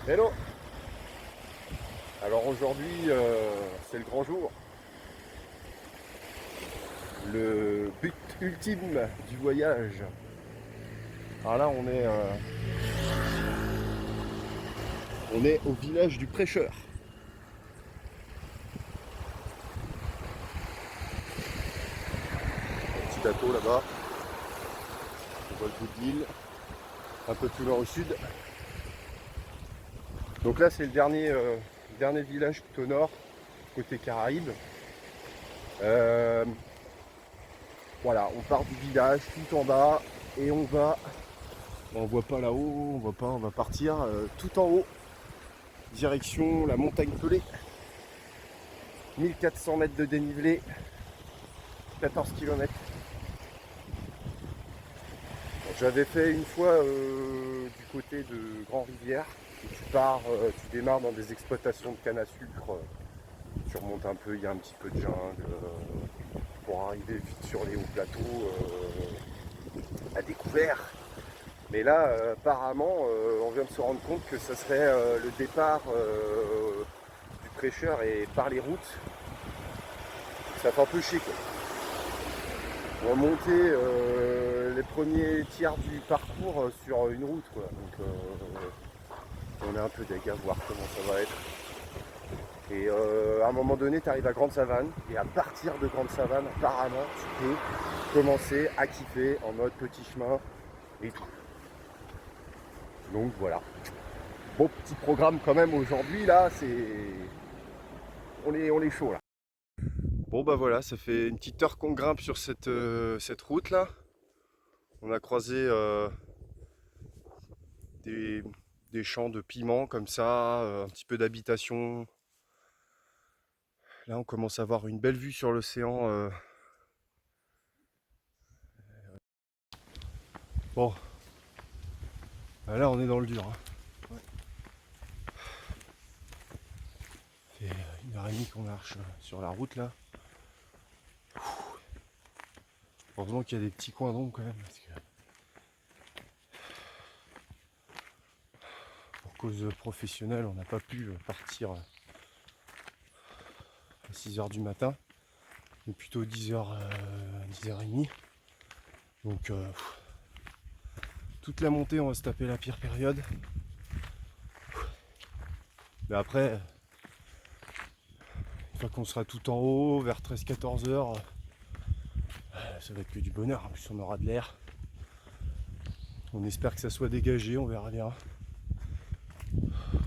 Hello. Alors aujourd'hui, c'est le grand jour. Le but ultime du voyage. Alors là, on est au village du prêcheur. Un petit bateau là-bas. On voit le bout de l'île. Un peu plus loin au sud. Donc là, c'est le dernier village tout au nord, côté Caraïbes. Voilà, on part du village tout en bas et on va. On voit pas là-haut, on voit pas, on va partir tout en haut, direction la montagne Pelée. 1400 mètres de dénivelé, 14 km. J'avais fait une fois du côté de Grand-Rivière, où tu pars, tu démarres dans des exploitations de canne à sucre, tu remontes un peu, il y a un petit peu de jungle, pour arriver vite sur les hauts plateaux à découvert. Mais là, apparemment, on vient de se rendre compte que ça serait le départ du prêcheur et par les routes. Ça fait un peu chier quoi. On va monter les premiers tiers du parcours sur une route quoi. Donc on est un peu deg à voir comment ça va être. Et à un moment donné, tu arrives à Grande Savane. Et à partir de Grande Savane, apparemment, tu peux commencer à kiffer en mode petit chemin et tout. Donc voilà. Bon petit programme quand même aujourd'hui là, on est chaud là. Bon bah voilà, ça fait une petite heure qu'on grimpe sur cette route là. On a croisé des, des champs de piments comme ça, un petit peu d'habitation. Là on commence à avoir une belle vue sur l'océan. Bon, bah là on est dans le dur. Hein. Ouais. Ça fait 1h30 qu'on marche sur la route là. Heureusement qu'il y a des petits coins d'ombre quand même. Parce que pour cause professionnelle, on n'a pas pu partir à 6h du matin. Mais plutôt 10h, 10h30. Donc toute la montée, on va se taper la pire période. Mais après, une fois qu'on sera tout en haut, vers 13-14 heures, ça va être que du bonheur. En plus, on aura de l'air. On espère que ça soit dégagé, on verra bien.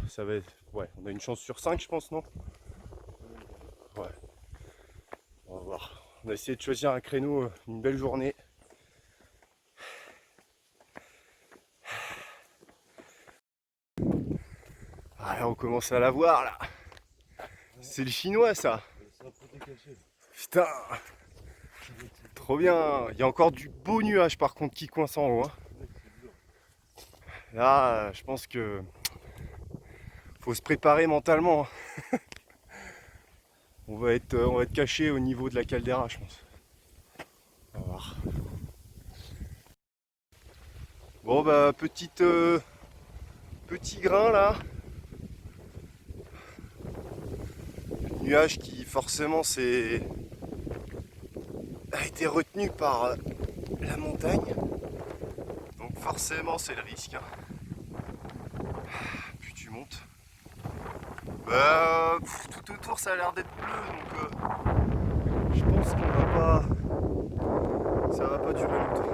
Ça va être. Ouais, on a une chance sur 5, je pense, non? Ouais. On va voir. On a essayé de choisir un créneau, une belle journée. Ah, on commence à la voir là. C'est le chinois ça. Putain. Trop bien. Il y a encore du beau nuage par contre qui coince en haut. Hein. Là, je pense que faut se préparer mentalement. On va être caché au niveau de la caldeira, je pense. On va voir. Bon bah petit grain là. Nuage qui forcément a été retenu par la montagne. Donc forcément c'est le risque. Hein. Puis tu montes. Bah, tout autour ça a l'air d'être bleu donc je pense qu'on va pas. Ça va pas durer longtemps.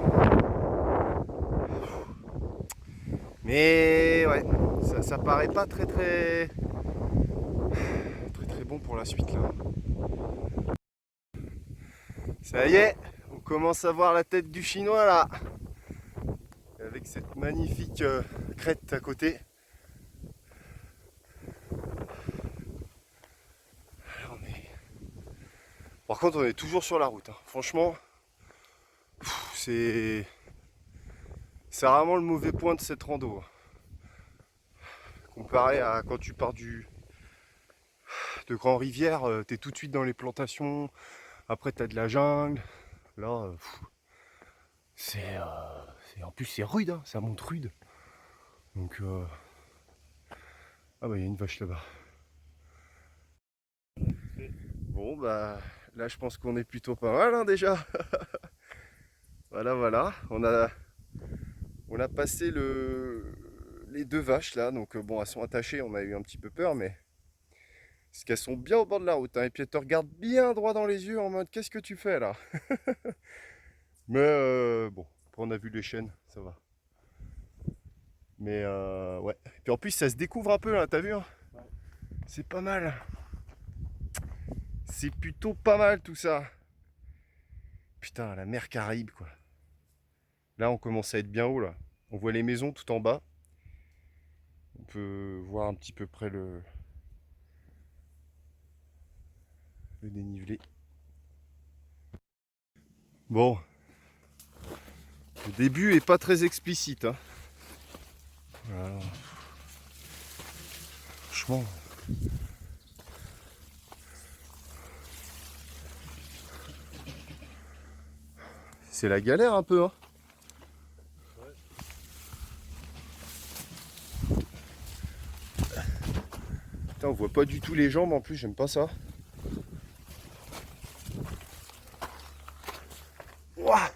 Mais ouais, ça paraît pas très bon pour la suite là. Ça y est, on commence à voir la tête du chinois là. Avec cette magnifique crête à côté. Par contre on est toujours sur la route. Hein. Franchement, c'est vraiment le mauvais point de cette rando. Comparé à quand tu pars de Grand-Rivière, t'es tout de suite dans les plantations. Après t'as de la jungle. Là, en plus c'est rude, hein, ça monte rude. Donc Ah bah il y a une vache là-bas. Bon bah là je pense qu'on est plutôt pas mal hein, déjà. Voilà voilà, on a passé les deux vaches là, donc bon elles sont attachées, on a eu un petit peu peur mais parce qu'elles sont bien au bord de la route hein, et puis elles te regardent bien droit dans les yeux en mode qu'est-ce que tu fais là. Mais bon, après on a vu les chaînes, ça va. Mais ouais. Puis en plus ça se découvre un peu là, t'as vu hein. C'est pas mal. C'est plutôt pas mal tout ça. Putain, la mer Caraïbe quoi. Là on commence à être bien haut là. On voit les maisons tout en bas. On peut voir un petit peu près le dénivelé. Bon, le début est pas très explicite hein. Voilà. Franchement. C'est la galère un peu hein. Putain, on voit pas du tout les jambes en plus, j'aime pas ça. Ouah.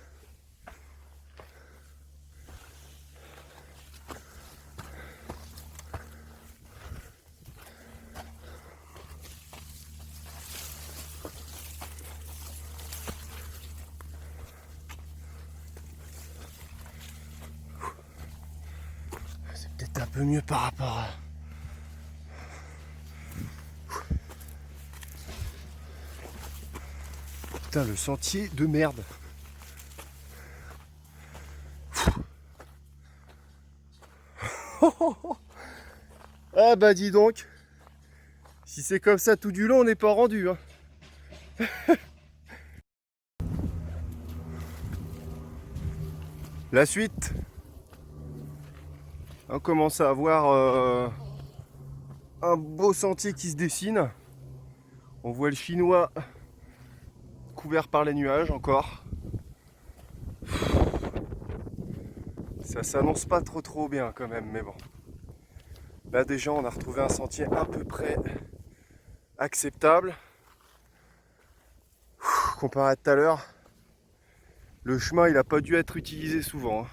C'est peut-être un peu mieux par rapport à... Putain, le sentier de merde. Ah bah dis donc. Si c'est comme ça tout du long, on n'est pas rendu hein. La suite. On commence à avoir un beau sentier qui se dessine. On voit le chinois couvert par les nuages encore. Ça s'annonce pas trop bien quand même, mais bon. Là déjà on a retrouvé un sentier à peu près acceptable. Comparé à tout à l'heure, le chemin il a pas dû être utilisé souvent.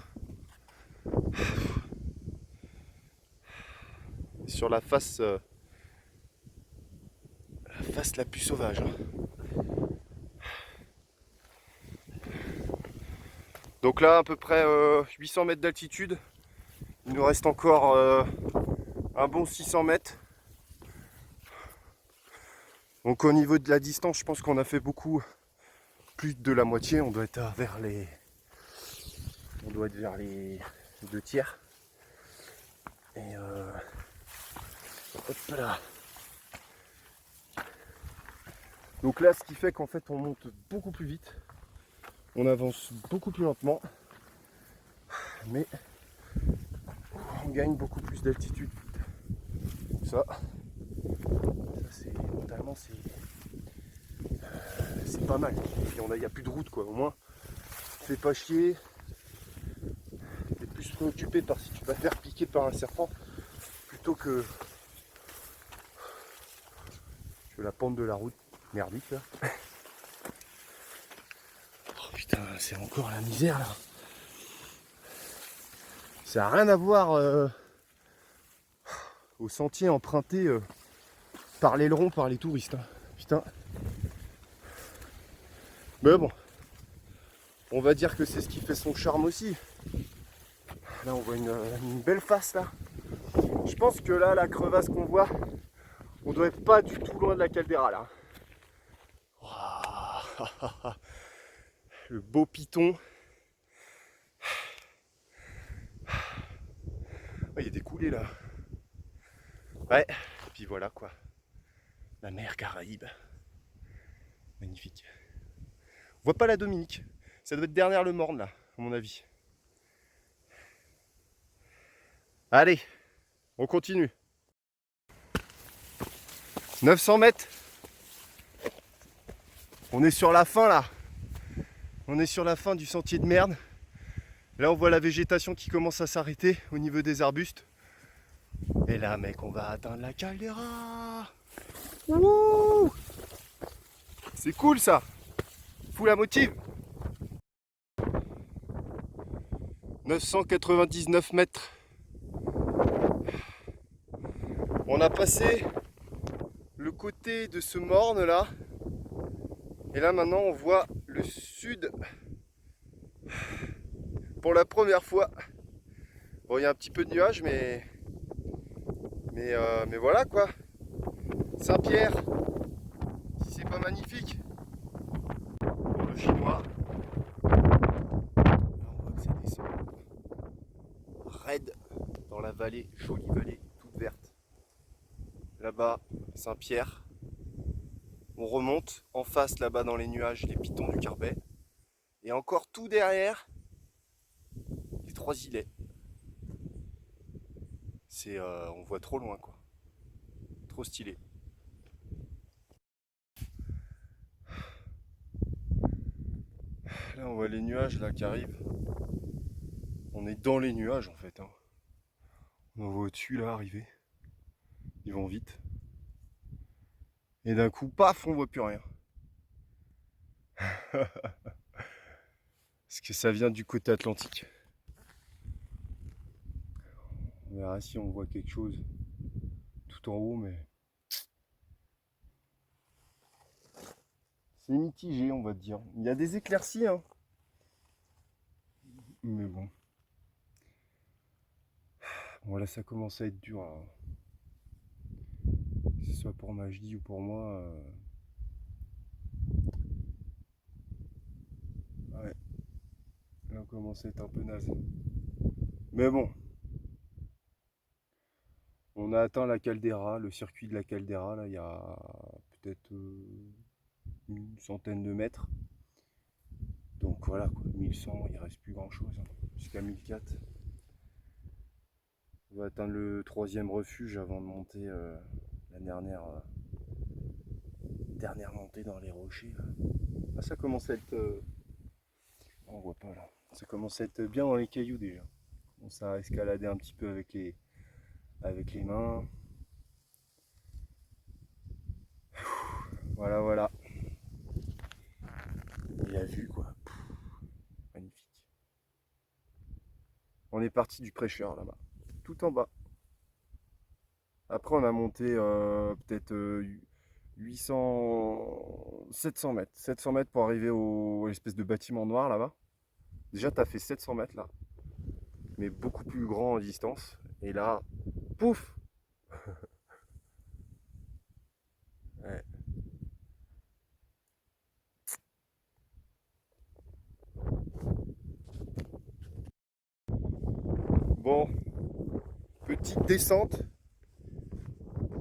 Sur la face la plus sauvage. Donc là à peu près 800 mètres d'altitude. Il nous reste encore un bon 600 mètres. Donc au niveau de la distance, je pense qu'on a fait beaucoup plus de la moitié. On doit être vers les 2 tiers. Et hop là. Donc là, ce qui fait qu'en fait, on monte beaucoup plus vite. On avance beaucoup plus lentement. Mais on gagne beaucoup plus d'altitude. Ça c'est mentalement, c'est pas mal. Et puis il n'y a plus de route quoi. Au moins, fais pas chier. T'es plus préoccupé par si tu vas te faire piquer par un serpent plutôt que la pente de la route merdique là. Oh putain, c'est encore la misère là. Ça n'a rien à voir au sentier emprunté par l'aileron, par les touristes. Hein. Putain. Mais bon, on va dire que c'est ce qui fait son charme aussi. Là, on voit une belle face là. Je pense que là, la crevasse qu'on voit, on doit être pas du tout loin de la caldeira là. Wow. Le beau piton. Il y a des coulées là. Ouais, et puis voilà quoi. La mer Caraïbe. Magnifique. On voit pas la Dominique. Ça doit être derrière le Morne là, à mon avis. Allez, on continue. 900 mètres. On est sur la fin là. On est sur la fin du sentier de merde. Là on voit la végétation qui commence à s'arrêter au niveau des arbustes. Et là, mec, on va atteindre la caldeira. Wouh! C'est cool ça. Fous la motive. 999 mètres. On a passé le côté de ce morne là. Et là maintenant on voit le sud pour la première fois. Bon, il y a un petit peu de nuages mais voilà quoi. Saint-Pierre, si c'est pas magnifique. Le chinois. Là on voit que ça descend raide dans la vallée, jolie vallée toute verte. Là-bas, Saint-Pierre. On remonte en face là-bas dans les nuages, les pitons du Carbet. Et encore tout derrière, les trois îlets. On voit trop loin quoi. Trop stylé. Là on voit les nuages là qui arrivent. On est dans les nuages en fait. Hein. On en voit au-dessus là arriver. Ils vont vite. Et d'un coup, paf, on voit plus rien. Parce que ça vient du côté atlantique. On verra si on voit quelque chose tout en haut, mais c'est mitigé, on va dire. Il y a des éclaircies, hein. Mais bon. Voilà, ça commence à être dur. Hein. Que ce soit pour Majdi ou pour moi. Ouais. Là, on commence à être un peu naze. Mais bon. On a atteint la caldeira, le circuit de la caldeira, là, il y a peut-être une centaine de mètres. Donc voilà, quoi, 1100, il reste plus grand chose, hein, jusqu'à 1004. On va atteindre le troisième refuge avant de monter la dernière montée dans les rochers. Là. Ah, ça commence à être... on voit pas là. Ça commence à être bien dans les cailloux déjà. On s'est escaladé un petit peu avec les mains. Voilà, voilà. Et la vue quoi. Magnifique. On est parti du prêcheur là-bas. Tout en bas. Après on a monté peut-être 700 mètres. 700 mètres pour arriver à l'espèce de bâtiment noir là-bas. Déjà tu as fait 700 mètres là. Mais beaucoup plus grand en distance. Et là, pouf. Ouais. Bon, petite descente.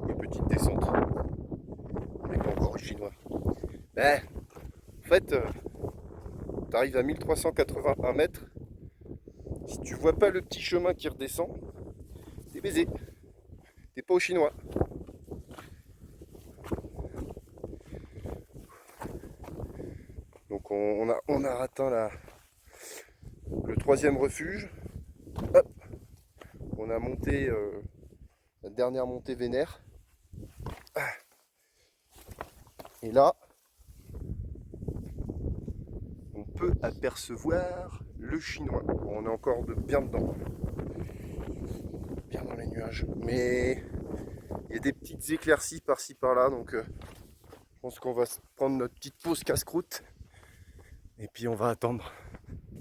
Et petite descente. On n'est pas encore au chinois. Mais, en fait, tu arrives à 1381 mètres. Si tu vois pas le petit chemin qui redescend, t'es baisé. T'es pas au chinois. Donc on a atteint le troisième refuge. Hop. On a monté la dernière montée vénère. Et là, on peut apercevoir le chinois. Bon, on est encore bien dedans. Bien dans les nuages. Mais il y a des petites éclaircies par-ci par-là. Donc je pense qu'on va prendre notre petite pause casse-croûte. Et puis on va attendre.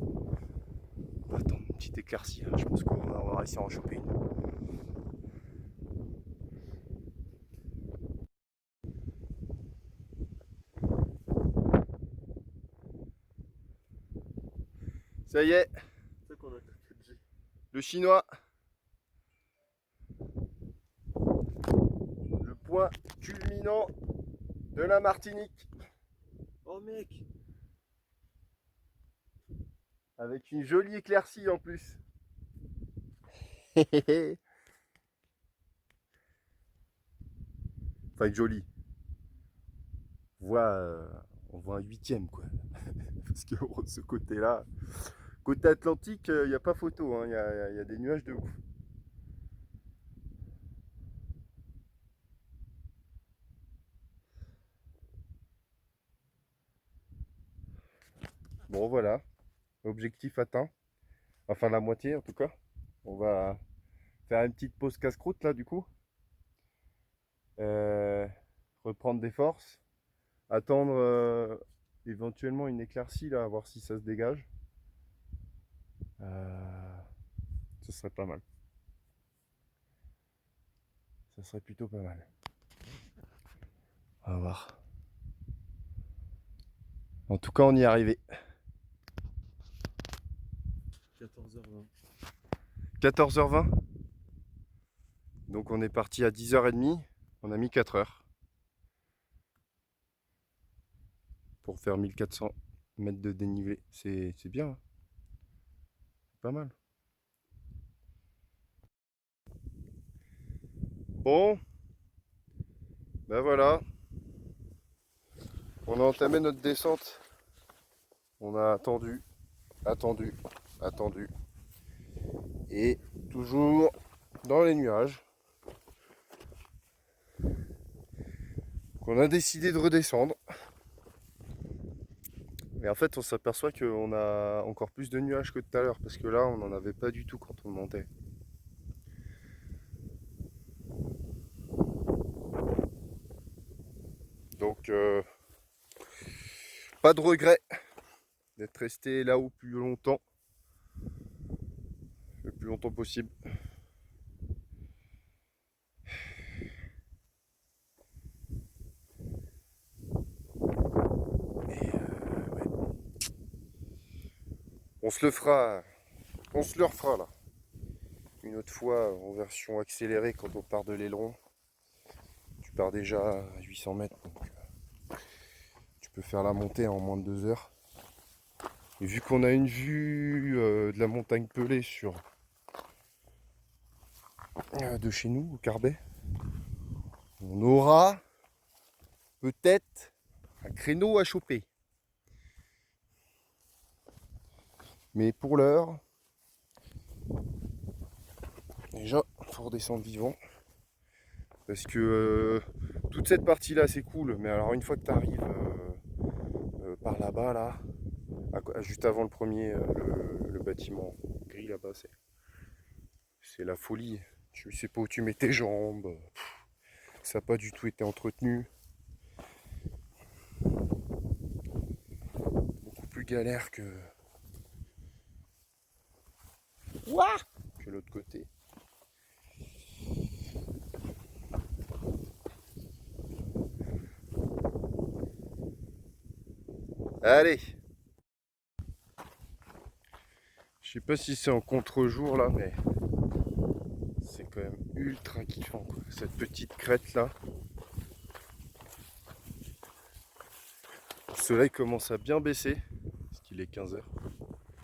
On va attendre une petite éclaircie. Là. Je pense qu'on va réussir à en choper une. Ça y est, le chinois, le point culminant de la Martinique. Oh mec, avec une jolie éclaircie en plus. Enfin jolie. On voit un huitième quoi. Parce que de ce côté-là, côté Atlantique, il n'y a pas photo, hein. Il y a des nuages de ouf. Bon voilà, objectif atteint. Enfin la moitié en tout cas. On va faire une petite pause casse-croûte là du coup. Euh, reprendre des forces. Attendre éventuellement une éclaircie là, à voir si ça se dégage. Ce serait pas mal. Ça serait plutôt pas mal. On va voir. En tout cas, on y est arrivé. 14h20. 14h20. Donc on est parti à 10h30. On a mis 4 heures pour faire 1400 mètres de dénivelé. C'est bien. Hein. C'est pas mal. Bon. Ben voilà. On a entamé notre descente. On a attendu, attendu, attendu. Et toujours dans les nuages. On a décidé de redescendre. Mais en fait, on s'aperçoit qu'on a encore plus de nuages que tout à l'heure. Parce que là, on n'en avait pas du tout quand on montait. Donc, pas de regret d'être resté là-haut plus longtemps. Le plus longtemps possible. Mais ouais. On se le refera là. Une autre fois en version accélérée quand on part de l'aileron. Tu pars déjà à 800 mètres, donc tu peux faire la montée en moins de 2 heures. Et vu qu'on a une vue de la montagne Pelée de chez nous, au Carbet, on aura peut-être un créneau à choper. Mais pour l'heure, déjà, il faut redescendre vivant. Parce que toute cette partie-là, c'est cool. Mais alors, une fois que tu arrives par là-bas, là, juste avant le premier, le bâtiment gris là-bas, c'est la folie. Tu sais pas où tu mets tes jambes. Ça n'a pas du tout été entretenu. Beaucoup plus galère que l'autre côté. Allez. Je sais pas si c'est en contre-jour là, mais c'est quand même ultra kiffant quoi. Cette petite crête là. Le soleil commence à bien baisser, parce qu'il est 15h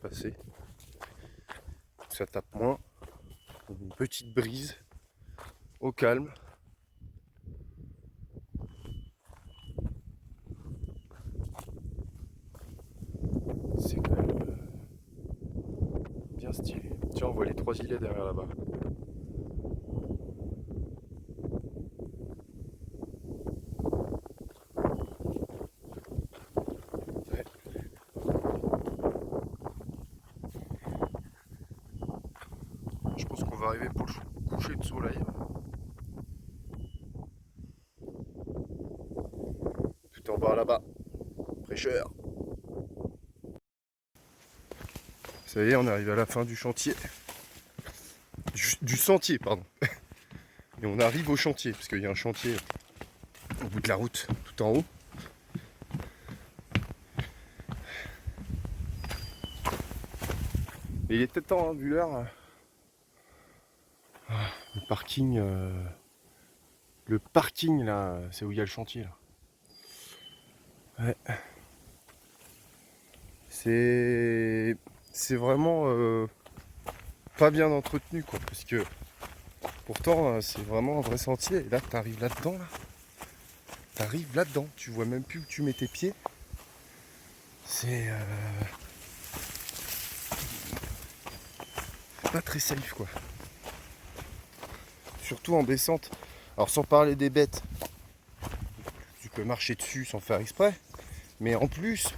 passé. Ça tape moins. Une petite brise au calme. C'est quand même bien stylé. Tiens, on voit les 3 îlets derrière là-bas. Ouais. Je pense qu'on va arriver pour le coucher de soleil. Tout en bas là-bas. Fraîcheur. Ça y est, on arrive à la fin du chantier. Du sentier, pardon. Et on arrive au chantier, parce qu'il y a un chantier au bout de la route, tout en haut. Et il était temps, hein, vu l'heure. Le parking là, c'est où il y a le chantier là. Ouais. C'est vraiment pas bien entretenu quoi, parce que pourtant c'est vraiment un vrai sentier. Et là t'arrives là-dedans là. T'arrives là-dedans, tu vois même plus où tu mets tes pieds. C'est pas très safe quoi. Surtout en descente. Alors sans parler des bêtes, tu peux marcher dessus sans faire exprès. Mais en plus,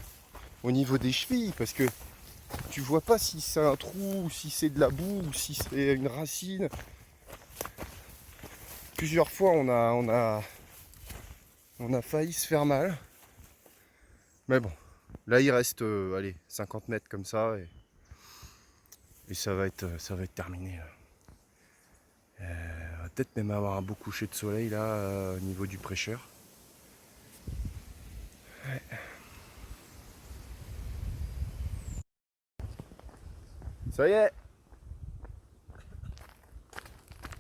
au niveau des chevilles, parce que tu vois pas si c'est un trou, ou si c'est de la boue, ou si c'est une racine. Plusieurs fois on a failli se faire mal. Mais bon, là il reste allez, 50 mètres comme ça et ça va être terminé. On va peut-être même avoir un beau coucher de soleil là au niveau du prêcheur. Ouais. Ça y est,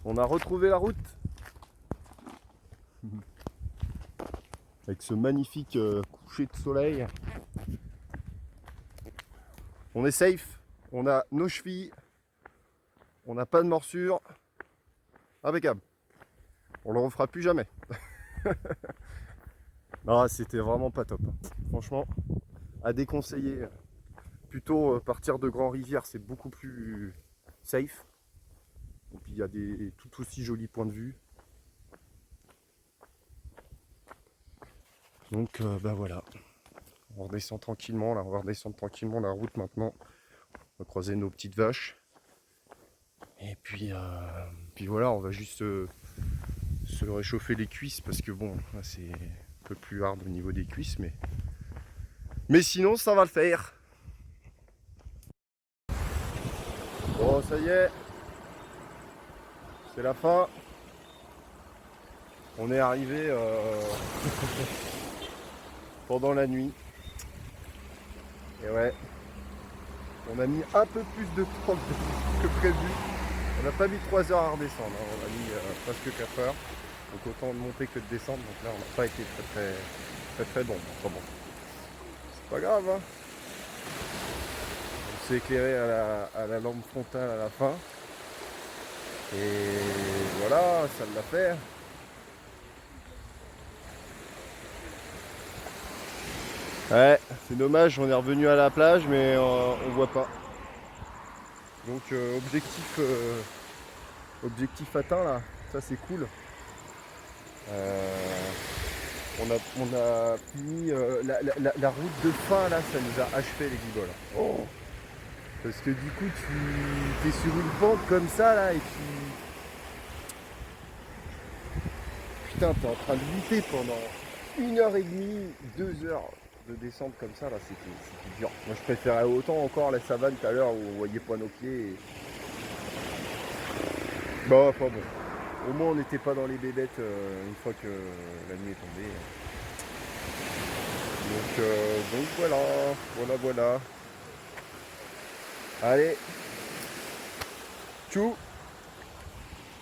on a retrouvé la route. Avec ce magnifique coucher de soleil. On est safe, on a nos chevilles, on n'a pas de morsure. Impeccable. On le refera plus jamais. Ah, c'était vraiment pas top. Franchement, à déconseiller. Plutôt partir de Grand Rivière, c'est beaucoup plus safe. Et puis il y a des tout aussi jolis points de vue. Donc bah voilà. On redescend tranquillement, là, on va redescendre tranquillement la route maintenant. On va croiser nos petites vaches. Et puis voilà, on va juste se réchauffer les cuisses parce que bon, là c'est un peu plus hard au niveau des cuisses, mais sinon ça va le faire. Bon, ça y est, c'est la fin. On est arrivé pendant la nuit. Et ouais, on a mis un peu plus de temps que prévu. On n'a pas mis 3 heures à redescendre, hein. On a mis presque 4 heures. Donc autant de monter que de descendre. Donc là on n'a pas été très bon. Enfin bon, c'est pas grave, hein. On s'est éclairé à la lampe frontale à la fin. Et voilà, ça l'a fait. Ouais, c'est dommage, on est revenu à la plage, mais on voit pas. Donc objectif atteint là, ça c'est cool. On a fini la route de fin là, ça nous a achevé les gigoles. Oh, parce que du coup tu es sur une pente comme ça là et putain, t'es en train de lutter pendant 1h30, 2 heures de descente comme ça là, c'était dur. Moi je préférais autant encore la savane tout à l'heure où on voyait pas nos pieds. Bah enfin bon. Au moins on n'était pas dans les bébêtes une fois que la nuit est tombée. Donc voilà. Allez, tchou.